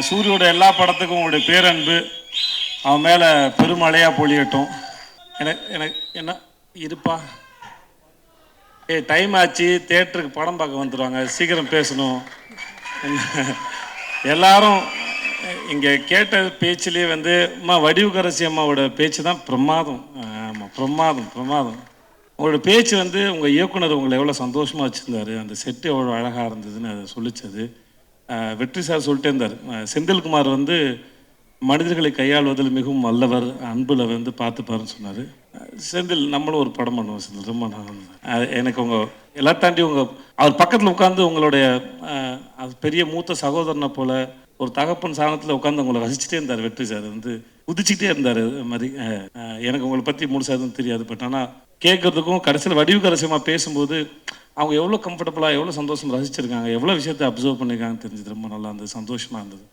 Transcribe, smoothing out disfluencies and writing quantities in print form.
சூரியோட எல்லா படத்துக்கும் உங்களுடைய பேரன்பு அவன் மேலே பெருமழையாக பொழியட்டும். எனக்கு எனக்கு என்ன இருப்பா, டைம் ஆச்சு, தேட்டருக்கு படம் பார்க்க வந்துடுவாங்க, சீக்கிரம் பேசணும். எல்லாரும் இங்கே கேட்ட பேச்சிலே வந்து அம்மா வடிவுக்கரசி அம்மாவோட பேச்சு தான் பிரமாதம். ஆமாம், பிரமாதம் பிரமாதம். உங்களோட பேச்சு வந்து உங்கள் இயக்குனர் உங்களை எவ்வளோ சந்தோஷமாக வச்சுருந்தாரு, அந்த செட்டு எவ்வளோ அழகாக இருந்ததுன்னு அதை சொல்லிச்சது. வெற்றி சார் சொல்லிட்டே இருந்தார், செந்தில்குமார் வந்து மனிதர்களை கையாள்வதில் மிகவும் வல்லவர், அன்பில் வந்து பார்த்துப்பாருன்னு சொன்னார். செந்தில் நம்மளும் ஒரு படம் பண்ணுவோம் செந்தில், ரொம்ப நல்லா எனக்கு உங்கள் எல்லாம் தாண்டி அவர் பக்கத்தில் உட்காந்து உங்களுடைய அது பெரிய மூத்த சகோதரனை போல் ஒரு தகப்பன் சாணத்தில் உட்காந்து உங்களை ரசிச்சுட்டே இருந்தார். வெற்றி சார் வந்து குதிச்சுட்டே இருந்தார். அது மாதிரி எனக்கு உங்களை பற்றி முழுசாக எதுவும் தெரியாது, பட் ஆனால் கேட்குறதுக்கும் கடைசியில் வடிவுக்கரசியமாக பேசும்போது அவங்க எவ்வளோ கம்ஃபர்டபுளாக எவ்வளோ சந்தோஷம் ரசிச்சிருக்காங்க, எவ்வளோ விஷயத்தை அப்சர்வ் பண்ணியிருக்காங்கன்னு தெரிஞ்சது. ரொம்ப நல்லா இருந்தது, சந்தோஷமாக இருந்தது.